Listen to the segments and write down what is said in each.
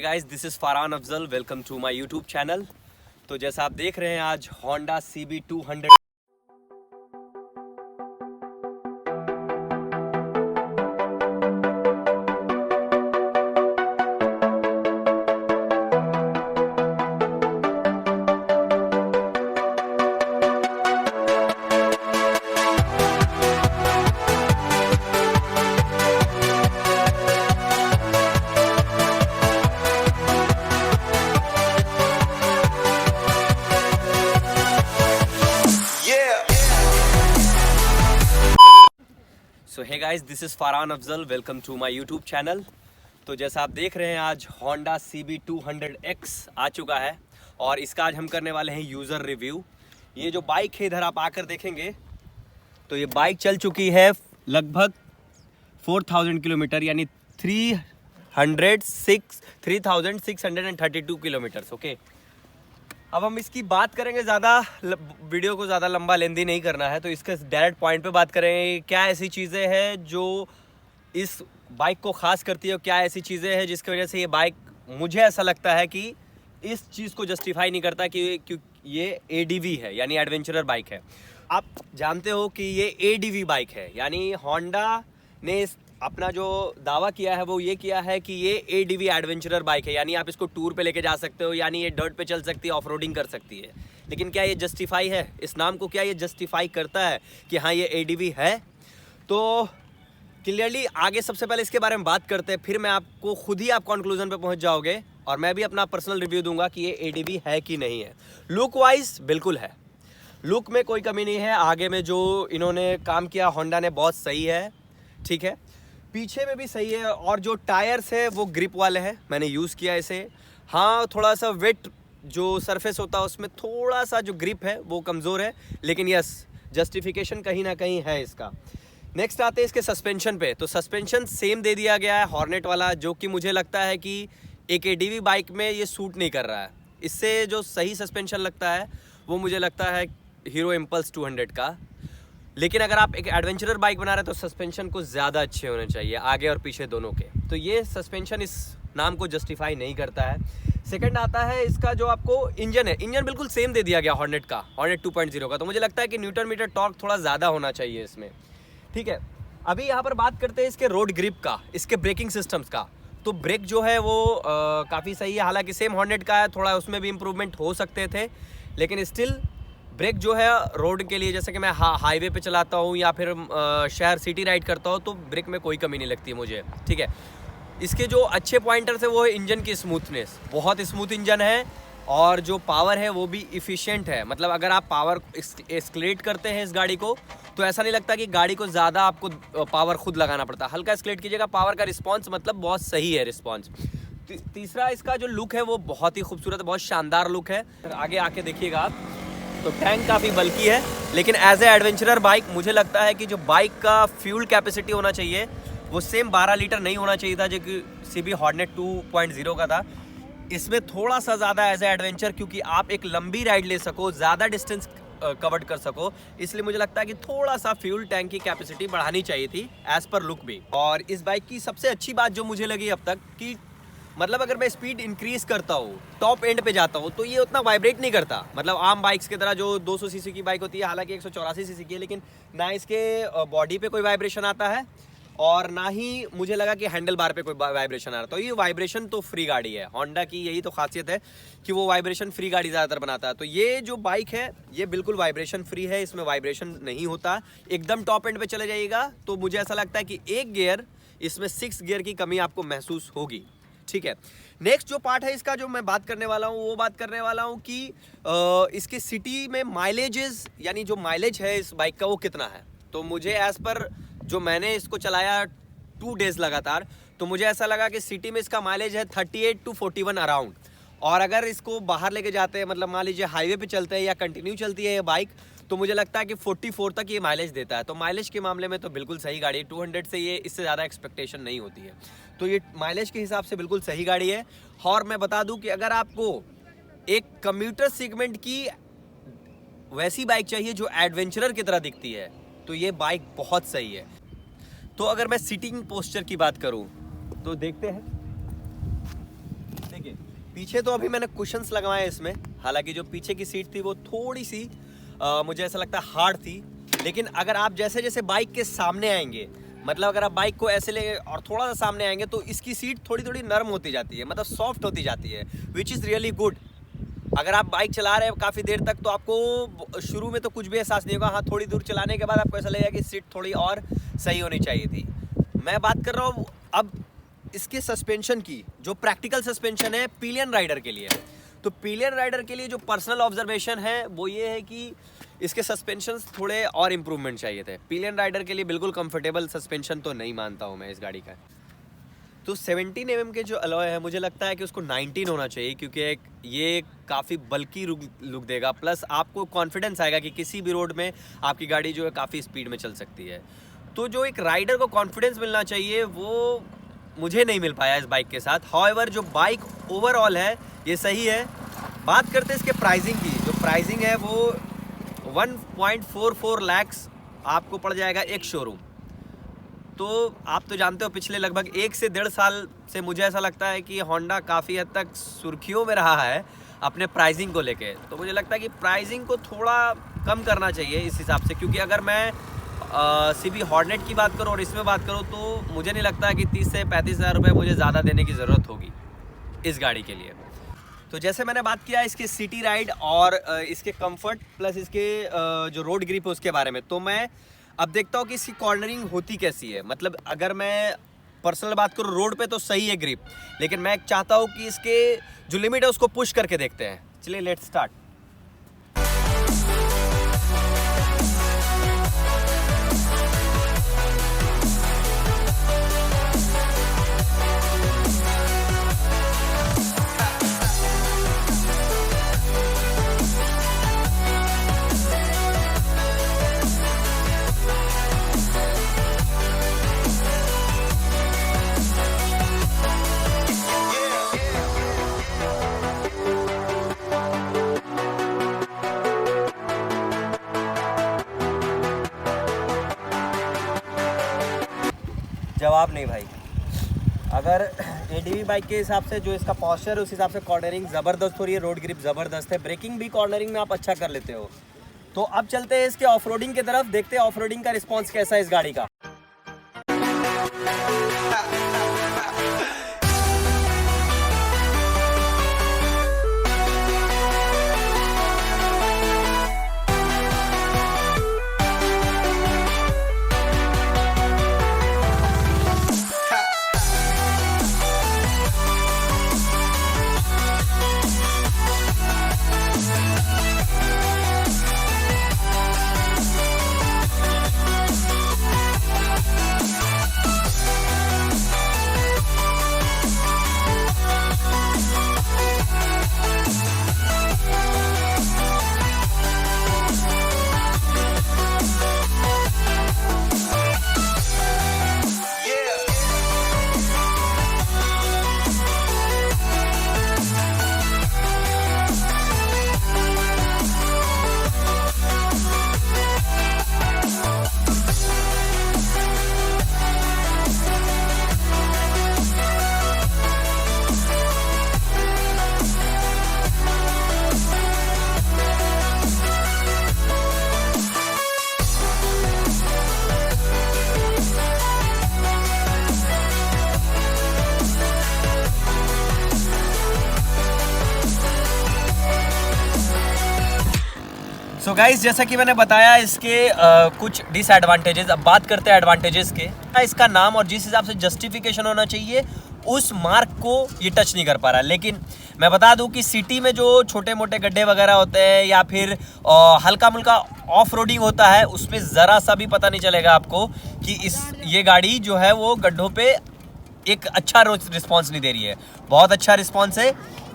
Guys, this is Farhan Afzal. Welcome to my YouTube channel. तो जैसा आप देख रहे हैं, आज Honda CB200 so hey guys, this is Farhan Afzal. Welcome to my YouTube channel. तो जैसा आप देख रहे हैं, आज होंडा CB200X आ चुका है और इसका आज हम करने वाले हैं यूज़र रिव्यू। ये जो बाइक है, इधर आप आकर देखेंगे तो ये बाइक चल चुकी है लगभग 4000 किलोमीटर, यानी 3632 किलोमीटर्स। ओके, अब हम इसकी बात करेंगे। ज़्यादा वीडियो को ज़्यादा लंबा लेंदी नहीं करना है, तो इसके डायरेक्ट पॉइंट पे बात करेंगे। क्या ऐसी चीज़ें हैं जो इस बाइक को ख़ास करती है, क्या ऐसी चीज़ें हैं जिसकी वजह से ये बाइक, मुझे ऐसा लगता है कि इस चीज़ को जस्टिफाई नहीं करता कि ये ADV है, यानी एडवेंचरर बाइक है। आप जानते हो कि ये ADV बाइक है, यानी होंडा ने अपना जो दावा किया है वो ये किया है कि ये ADV एडवेंचरर बाइक है, यानी आप इसको टूर पे लेके जा सकते हो, यानी ये डर्ट पे चल सकती है, ऑफ रोडिंग कर सकती है। लेकिन क्या ये जस्टिफाई है? इस नाम को क्या ये जस्टिफाई करता है कि हाँ ये ADV है? तो क्लियरली आगे सबसे पहले इसके बारे में बात करते हैं, फिर मैं आपको खुद ही आप कंक्लूजन पे पहुंच जाओगे और मैं भी अपना पर्सनल रिव्यू दूंगा कि ये ADV है कि नहीं है। लुक वाइज बिल्कुल है, लुक में कोई कमी नहीं है। आगे में जो इन्होंने काम किया होंडा ने, बहुत सही है, ठीक है। पीछे में भी सही है, और जो टायर्स है वो ग्रिप वाले हैं, मैंने यूज़ किया इसे। हाँ, थोड़ा सा वेट जो सरफेस होता है उसमें थोड़ा सा जो ग्रिप है वो कमज़ोर है, लेकिन यस, जस्टिफिकेशन कहीं ना कहीं है इसका। नेक्स्ट आते हैं इसके सस्पेंशन पे। तो सस्पेंशन सेम दे दिया गया है हॉर्नेट वाला, जो कि मुझे लगता है कि एक ADV बाइक में ये सूट नहीं कर रहा है। इससे जो सही सस्पेंशन लगता है वो मुझे लगता है हीरो इम्पल्स 200 का। लेकिन अगर आप एक एडवेंचरर बाइक बना रहे हैं तो सस्पेंशन को ज़्यादा अच्छे होने चाहिए, आगे और पीछे दोनों के। तो ये सस्पेंशन इस नाम को जस्टिफाई नहीं करता है। सेकंड आता है इसका जो आपको इंजन है, इंजन बिल्कुल सेम दे दिया गया हॉर्नेट का, हॉर्नेट 2.0 का। तो मुझे लगता है कि न्यूटन मीटर टॉर्क थोड़ा ज़्यादा होना चाहिए इसमें, ठीक है। अभी यहाँ पर बात करते हैं इसके रोड ग्रिप का, इसके ब्रेकिंग सिस्टम्स का। तो ब्रेक जो है वो काफ़ी सही है, हालांकि सेम हॉर्नेट का है, थोड़ा उसमें भी इम्प्रूवमेंट हो सकते थे, लेकिन स्टिल ब्रेक जो है रोड के लिए, जैसे कि मैं हाईवे पे चलाता हूँ या फिर शहर सिटी राइड करता हूँ, तो ब्रेक में कोई कमी नहीं लगती मुझे, ठीक है। इसके जो अच्छे पॉइंटर्स है वो है इंजन की स्मूथनेस, बहुत स्मूथ इंजन है, और जो पावर है वो भी इफ़िशिएंट है। मतलब अगर आप पावर एस्केलेट करते हैं इस गाड़ी को, तो ऐसा नहीं लगता कि गाड़ी को ज़्यादा आपको पावर खुद लगाना पड़ता। हल्का एस्केलेट कीजिएगा, पावर का रिस्पॉन्स मतलब बहुत सही है रिस्पॉन्स। तीसरा, इसका जो लुक है वो बहुत ही खूबसूरत है, बहुत शानदार लुक है। आगे आके देखिएगा आप, तो टैंक काफ़ी बल्कि है, लेकिन एज ए एडवेंचरर बाइक मुझे लगता है कि जो बाइक का फ्यूल कैपेसिटी होना चाहिए वो सेम 12 लीटर नहीं होना चाहिए था, जो कि CB हॉर्नेट 2.0 का था। इसमें थोड़ा सा ज़्यादा एज ए एडवेंचर, क्योंकि आप एक लंबी राइड ले सको, ज़्यादा डिस्टेंस कवर कर सको, इसलिए मुझे लगता है कि थोड़ा सा फ्यूल टैंक की कैपेसिटी बढ़ानी चाहिए थी एज पर लुक भी। और इस बाइक की सबसे अच्छी बात जो मुझे लगी अब तक, कि मतलब अगर मैं स्पीड इंक्रीज करता हूँ, टॉप एंड पे जाता हूँ, तो ये उतना वाइब्रेट नहीं करता। मतलब आम बाइक्स की तरह जो 200 सीसी की बाइक होती है, हालांकि 184 सीसी की है, लेकिन ना इसके बॉडी पे कोई वाइब्रेशन आता है और ना ही मुझे लगा कि हैंडल बार पे कोई वाइब्रेशन आ रहा। तो ये वाइब्रेशन तो फ्री गाड़ी है, होंडा की यही तो खासियत है कि वो वाइब्रेशन फ्री गाड़ी ज़्यादातर बनाता है। तो ये जो बाइक है ये बिल्कुल वाइब्रेशन फ्री है, इसमें वाइब्रेशन नहीं होता। एकदम टॉप एंड पे चले जाइएगा तो मुझे ऐसा लगता है कि एक गियर, इसमें 6 गियर की कमी आपको महसूस होगी, ठीक है। नेक्स्ट जो पार्ट है इसका, जो मैं बात करने वाला हूँ, वो बात करने वाला हूँ कि इसके सिटी में माइलेजेस, यानी जो माइलेज है इस बाइक का वो कितना है। तो मुझे एज पर जो मैंने इसको चलाया 2 डेज़ लगातार, तो मुझे ऐसा लगा कि सिटी में इसका माइलेज है 38 to 41 अराउंड। और अगर इसको बाहर लेके जाते हैं, मतलब मान लीजिए हाईवे पे चलते हैं या कंटिन्यू चलती है ये बाइक, तो मुझे लगता है कि 44 तक ये माइलेज देता है। तो माइलेज के मामले में तो बिल्कुल सही गाड़ी है, 200 से ये इससे ज़्यादा एक्सपेक्टेशन नहीं होती है। तो ये माइलेज के हिसाब से बिल्कुल सही गाड़ी है। और मैं बता दूं कि अगर आपको एक कम्यूटर सेगमेंट की वैसी बाइक चाहिए जो एडवेंचरर की तरह दिखती है, तो ये बाइक बहुत सही है। तो अगर मैं सीटिंग पोस्चर की बात करूं तो देखते हैं, देखिए पीछे तो अभी मैंने कुशन्स लगवाए इसमें, हालांकि जो पीछे की सीट थी वो थोड़ी सी मुझे ऐसा लगता है हार्ड थी, लेकिन अगर आप जैसे जैसे बाइक के सामने आएंगे, मतलब अगर आप बाइक को ऐसे ले और थोड़ा सा सामने आएंगे तो इसकी सीट थोड़ी थोड़ी नरम होती जाती है, मतलब सॉफ्ट होती जाती है, विच इज़ रियली गुड। अगर आप बाइक चला रहे हैं काफ़ी देर तक तो आपको शुरू में तो कुछ भी एहसास नहीं होगा, हाँ थोड़ी दूर चलाने के बाद आपको ऐसा लगेगा कि सीट थोड़ी और सही होनी चाहिए थी। मैं बात कर रहा हूँ अब इसके सस्पेंशन की, जो प्रैक्टिकल सस्पेंशन है पिलियन राइडर के लिए। तो पिलियन राइडर के लिए जो पर्सनल ऑब्जर्वेशन है वो ये है कि इसके सस्पेंशन थोड़े और इम्प्रूवमेंट चाहिए थे। पिलियन राइडर के लिए बिल्कुल कंफर्टेबल सस्पेंशन तो नहीं मानता हूँ मैं इस गाड़ी का। तो 17 mm के जो अलॉय है मुझे लगता है कि उसको 19 होना चाहिए, क्योंकि ये काफ़ी बल्कि लुक देगा, प्लस आपको कॉन्फिडेंस आएगा कि किसी भी रोड में आपकी गाड़ी जो है काफ़ी स्पीड में चल सकती है। तो जो एक राइडर को कॉन्फिडेंस मिलना चाहिए वो मुझे नहीं मिल पाया इस बाइक के साथ। हाउएवर जो बाइक ओवरऑल है ये सही है। बात करते हैं इसके प्राइसिंग की। जो प्राइसिंग है वो 1.44 लाख आपको पड़ जाएगा एक शोरूम। तो आप तो जानते हो पिछले लगभग 1 से 1.5 साल से मुझे ऐसा लगता है कि होंडा काफ़ी हद तक सुर्खियों में रहा है अपने प्राइसिंग को लेके। तो मुझे लगता है कि प्राइसिंग को थोड़ा कम करना चाहिए इस हिसाब से, क्योंकि अगर मैं सीबी हॉर्नेट की बात करूँ और इसमें बात करूँ तो मुझे नहीं लगता कि 30 से 35 हज़ार रुपये मुझे ज़्यादा देने की ज़रूरत होगी इस गाड़ी के लिए। तो जैसे मैंने बात किया इसके सिटी राइड और इसके कंफर्ट प्लस इसके जो रोड ग्रिप है उसके बारे में, तो मैं अब देखता हूँ कि इसकी कॉर्नरिंग होती कैसी है। मतलब अगर मैं पर्सनल बात करूँ रोड पे तो सही है ग्रिप, लेकिन मैं चाहता हूँ कि इसके जो लिमिट है उसको पुश करके देखते हैं। चलिए लेट्स स्टार्ट। जवाब नहीं भाई। अगर एडीवी बाइक के हिसाब से जो इसका पॉस्चर है उस हिसाब से कॉर्नरिंग ज़बरदस्त हो रही है, रोड ग्रिप ज़बरदस्त है, ब्रेकिंग भी कॉर्नरिंग में आप अच्छा कर लेते हो। तो अब चलते हैं इसके ऑफ रोडिंग की तरफ, देखते हैं ऑफ रोडिंग का रिस्पॉन्स कैसा है इस गाड़ी का। सो गाइस जैसा कि मैंने बताया इसके कुछ डिसएडवांटेजेस। अब बात करते हैं एडवांटेजेस के। इसका नाम और जिस हिसाब से जस्टिफिकेशन होना चाहिए उस मार्क को ये टच नहीं कर पा रहा। लेकिन मैं बता दूं कि सिटी में जो छोटे मोटे गड्ढे वगैरह होते हैं या फिर हल्का मुल्का ऑफ रोडिंग होता है उसमें ज़रा सा भी पता नहीं चलेगा आपको कि ये गाड़ी जो है वो गड्ढों पे एक अच्छा रिस्पॉन्स नहीं दे रही है। बहुत अच्छा रिस्पॉन्स है।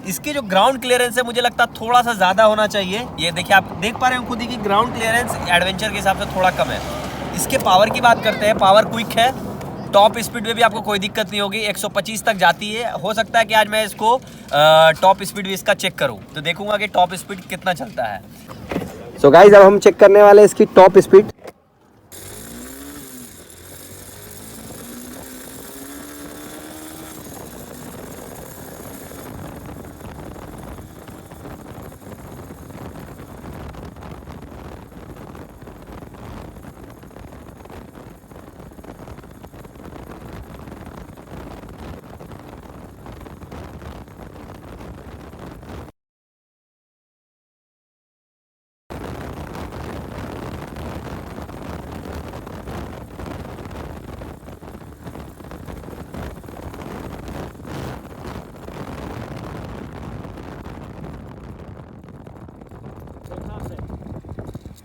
इसकी जो ग्राउंड क्लियरेंस है मुझे लगता है थोड़ा सा ज़्यादा होना चाहिए। ये देखिए आप देख पा रहे हो खुद ही कि ग्राउंड क्लियरेंस एडवेंचर के हिसाब से थोड़ा कम है। इसके पावर की बात करते हैं, पावर क्विक है, टॉप स्पीड में भी आपको कोई दिक्कत नहीं होगी, 125 तक जाती है। हो सकता है कि आज मैं इसको टॉप स्पीड भी इसका चेक करूं तो देखूंगा कि टॉप स्पीड कितना चलता है। सो गाइस अब हम चेक करने वाले हैं इसकी टॉप स्पीड।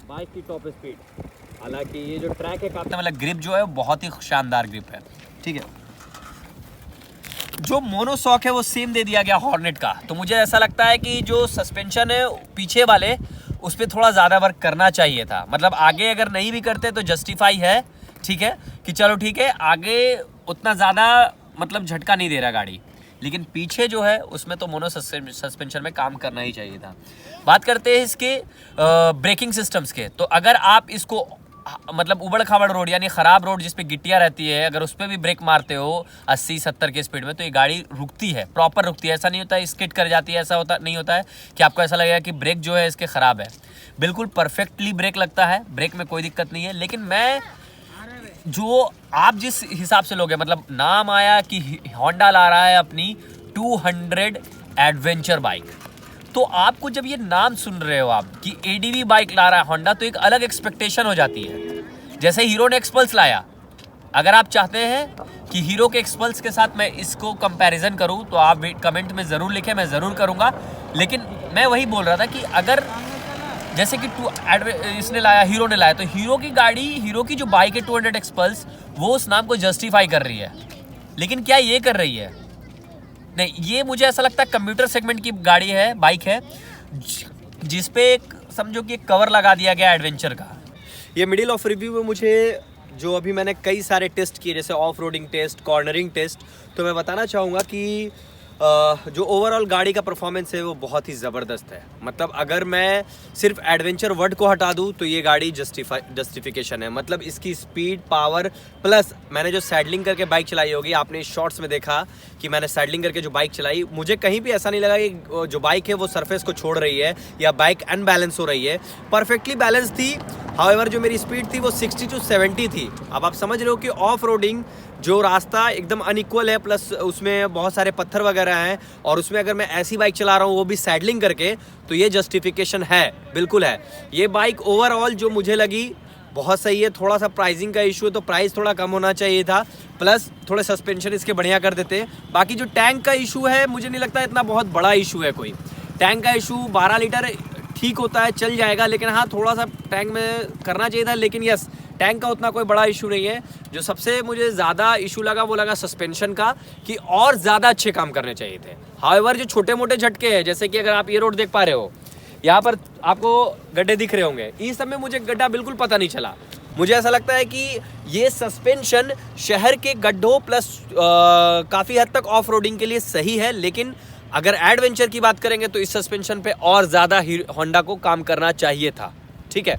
बाइक की टॉप स्पीड। हालांकि ये जो ट्रैक है काफी मतलब ग्रिप जो है बहुत ही शानदार ग्रिप है, ठीक है। जो मोनोशॉक है वो सेम दे दिया गया हॉर्नेट का, तो मुझे ऐसा लगता है कि जो सस्पेंशन है पीछे वाले उस पर थोड़ा ज़्यादा वर्क करना चाहिए था। मतलब आगे अगर नहीं भी करते तो जस्टिफाई है, ठीक है, कि चलो ठीक है आगे उतना ज़्यादा मतलब झटका नहीं दे रहा गाड़ी, लेकिन पीछे जो है उसमें तो मोनो सस्पेंशन में काम करना ही चाहिए था। बात करते हैं इसके ब्रेकिंग सिस्टम्स के, तो अगर आप इसको मतलब उबड़ खाबड़ रोड यानी ख़राब रोड जिस पे गिट्टियाँ रहती है, अगर उस पर भी ब्रेक मारते हो 80-70 के स्पीड में, तो ये गाड़ी रुकती है, प्रॉपर रुकती है। ऐसा नहीं होता है स्किड कर जाती है, ऐसा होता नहीं होता है कि आपको ऐसा लगेगा कि ब्रेक जो है इसके ख़राब है। बिल्कुल परफेक्टली ब्रेक लगता है, ब्रेक में कोई दिक्कत नहीं है। लेकिन मैं जो आप जिस हिसाब से लोगे, मतलब नाम आया कि होंडा ला रहा है अपनी 200 एडवेंचर बाइक, तो आपको जब ये नाम सुन रहे हो आप कि एडीवी बाइक ला रहा है होंडा, तो एक अलग एक्सपेक्टेशन हो जाती है। जैसे हीरो ने एक्सपल्स लाया, अगर आप चाहते हैं कि हीरो के एक्सपल्स के साथ मैं इसको कंपैरिजन करूं तो आप कमेंट में ज़रूर लिखें, मैं ज़रूर करूंगा। लेकिन मैं वही बोल रहा था कि अगर जैसे कि इसने लाया, हीरो ने लाया, तो हीरो की गाड़ी, हीरो की जो बाइक है 200 एक्सपल्स, वो उस नाम को जस्टिफाई कर रही है। लेकिन क्या ये कर रही है? नहीं, ये मुझे ऐसा लगता है कंप्यूटर सेगमेंट की गाड़ी है, बाइक है, जिसपे एक समझो कि एक कवर लगा दिया गया एडवेंचर का। ये मिडिल ऑफ रिव्यू में मुझे जो अभी मैंने कई सारे टेस्ट किए, जैसे off roading test, cornering test, तो मैं बताना चाहूँगा कि जो ओवरऑल गाड़ी का परफॉर्मेंस है वो बहुत ही ज़बरदस्त है। मतलब अगर मैं सिर्फ एडवेंचर वर्ड को हटा दूँ तो ये गाड़ी जस्टिफिकेशन है। मतलब इसकी स्पीड, पावर, प्लस मैंने जो सैडलिंग करके बाइक चलाई होगी, आपने शॉर्ट्स में देखा कि मैंने सैडलिंग करके जो बाइक चलाई, मुझे कहीं भी ऐसा नहीं लगा कि जो बाइक है वो सरफेस को छोड़ रही है या बाइक अनबैलेंस हो रही है। परफेक्टली बैलेंस थी। हाउएवर जो मेरी स्पीड थी वो 60 to 70 थी। अब आप समझ रहे हो कि ऑफ रोडिंग जो रास्ता एकदम अनइक्वल है, प्लस उसमें बहुत सारे पत्थर वगैरह हैं, और उसमें अगर मैं ऐसी बाइक चला रहा हूँ वो भी सैडलिंग करके, तो ये जस्टिफिकेशन है, बिल्कुल है। ये बाइक ओवरऑल जो मुझे लगी बहुत सही है। थोड़ा सा प्राइसिंग का इशू है, तो प्राइस थोड़ा कम होना चाहिए था, प्लस थोड़े सस्पेंशन इसके बढ़िया कर देते। बाकी जो टैंक का इशू है, मुझे नहीं लगता इतना बहुत बड़ा इशू है कोई। टैंक का इशू 12 लीटर ठीक होता है, चल जाएगा, लेकिन हाँ थोड़ा सा टैंक में करना चाहिए था। लेकिन यस, टैंक का उतना कोई बड़ा इशू नहीं है। जो सबसे मुझे ज़्यादा इशू लगा वो लगा सस्पेंशन का, कि और ज़्यादा अच्छे काम करने चाहिए थे। हाउएवर जो छोटे मोटे झटके हैं, जैसे कि अगर आप ये रोड देख पा रहे हो, यहाँ पर आपको गड्ढे दिख रहे होंगे, इस समय मुझे गड्ढा बिल्कुल पता नहीं चला। मुझे ऐसा लगता है कि ये सस्पेंशन शहर के गड्ढों प्लस काफ़ी हद तक ऑफ रोडिंग के लिए सही है। लेकिन अगर एडवेंचर की बात करेंगे तो इस सस्पेंशन पे और ज़्यादा होंडा को काम करना चाहिए था, ठीक है।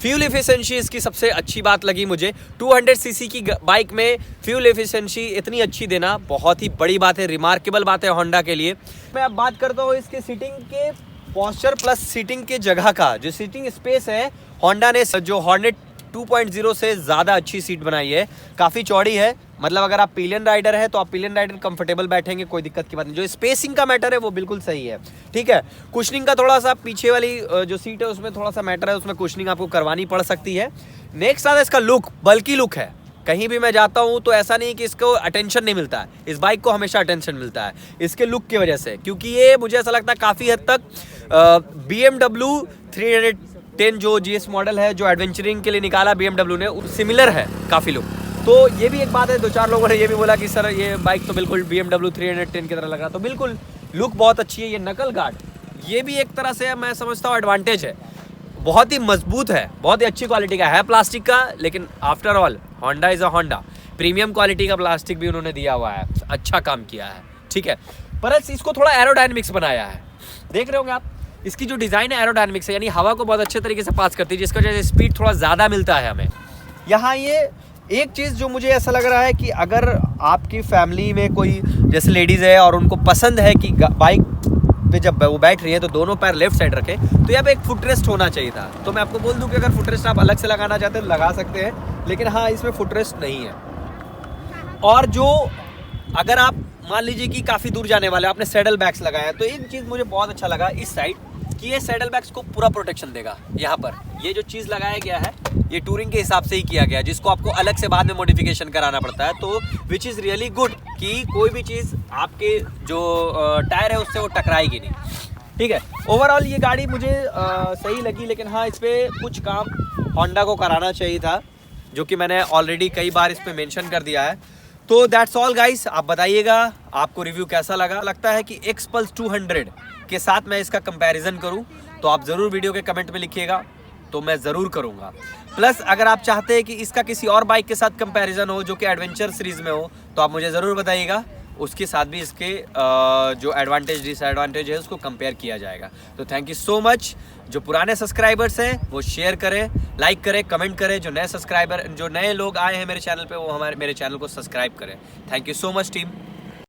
फ्यूल एफिशिएंसी इसकी सबसे अच्छी बात लगी मुझे। 200 सीसी की बाइक में फ्यूल एफिशिएंसी इतनी अच्छी देना बहुत ही बड़ी बात है, रिमार्केबल बात है होंडा के लिए। मैं अब बात करता हूँ इसके सीटिंग के पॉस्चर प्लस सीटिंग के जगह का। जो सीटिंग स्पेस है, होंडा ने जो हॉर्नेट 2.0 से ज़्यादा अच्छी सीट बनाई है, काफ़ी चौड़ी है। मतलब अगर आप पिलियन राइडर है तो आप पिलियन राइडर कंफर्टेबल बैठेंगे, कोई दिक्कत की बात नहीं। जो स्पेसिंग का मैटर है वो बिल्कुल सही है, ठीक है। कुशनिंग का थोड़ा सा पीछे वाली जो सीट है उसमें थोड़ा सा मैटर है, उसमें कुशनिंग आपको करवानी पड़ सकती है। नेक्स्ट आता है इसका लुक, बल्कि लुक है। कहीं भी मैं जाता हूँ तो ऐसा नहीं कि इसको अटेंशन नहीं मिलता है, इस बाइक को हमेशा अटेंशन मिलता है इसके लुक की वजह से। क्योंकि ये मुझे ऐसा लगता है काफ़ी हद तक BMW 310 जो GS मॉडल है, जो एडवेंचरिंग के लिए निकाला BMW ने, सिमिलर है काफ़ी लुक। तो ये भी एक बात है। 2-4 लोगों ने ये भी बोला कि सर ये बाइक तो बिल्कुल BMW 310 की तरह लग रहा, तो बिल्कुल लुक बहुत अच्छी है। ये नकल गार्ड, ये भी एक तरह से मैं समझता हूँ एडवांटेज है। बहुत ही मजबूत है, बहुत ही अच्छी क्वालिटी का है, प्लास्टिक का, लेकिन after all Honda is a Honda. Premium quality का प्लास्टिक भी उन्होंने दिया हुआ है, अच्छा काम किया है, ठीक है। पर इसको थोड़ा एरोडायनेमिक्स बनाया है, देख रहे होंगे आप। इसकी जो डिज़ाइन है एरोडायनेमिक्स है, यानी हवा को बहुत अच्छे तरीके से पास करती है, जिसकी वजह से स्पीड थोड़ा ज़्यादा मिलता है हमें। यहाँ ये एक चीज़ जो मुझे ऐसा लग रहा है कि अगर आपकी फैमिली में कोई जैसे लेडीज़ है और उनको पसंद है कि बाइक पे जब वो बैठ रही है तो दोनों पैर लेफ्ट साइड रखें, तो यहाँ पे एक फुटरेस्ट होना चाहिए था। तो मैं आपको बोल दूं कि अगर फुटरेस्ट आप अलग से लगाना चाहते हैं तो लगा सकते हैं, लेकिन हाँ इसमें फुटरेस्ट नहीं है। और जो अगर आप मान लीजिए कि काफ़ी दूर जाने वाले, आपने सैडल बैग्स लगाया, तो एक चीज़ मुझे बहुत अच्छा लगा इस साइड कि ये सैडल बैग्स को पूरा प्रोटेक्शन देगा। यहाँ पर ये जो चीज़ लगाया गया है ये टूरिंग के हिसाब से ही किया गया है, जिसको आपको अलग से बाद में मॉडिफिकेशन कराना पड़ता है। तो विच इज़ रियली गुड कि कोई भी चीज़ आपके जो टायर है उससे वो टकराएगी नहीं, ठीक है। ओवरऑल ये गाड़ी मुझे सही लगी, लेकिन हाँ इस पर कुछ काम होंडा को कराना चाहिए था, जो कि मैंने ऑलरेडी कई बार इस पर मेंशन कर दिया है। तो दैट्स ऑल गाइस, आप बताइएगा आपको रिव्यू कैसा लगा। लगता है कि Xpulse 200 के साथ मैं इसका कंपैरिजन करूं तो आप ज़रूर वीडियो के कमेंट में लिखिएगा, तो मैं ज़रूर करूंगा। प्लस अगर आप चाहते हैं कि इसका किसी और बाइक के साथ कंपैरिजन हो जो कि एडवेंचर सीरीज़ में हो, तो आप मुझे ज़रूर बताइएगा, उसके साथ भी इसके जो एडवांटेज डिसएडवांटेज है उसको कंपेयर किया जाएगा। तो थैंक यू सो मच। जो पुराने सब्सक्राइबर्स हैं वो शेयर करें, लाइक करें, कमेंट करें। जो नए लोग आए हैं मेरे चैनल पे वो मेरे चैनल को सब्सक्राइब करें। Thank you so much team.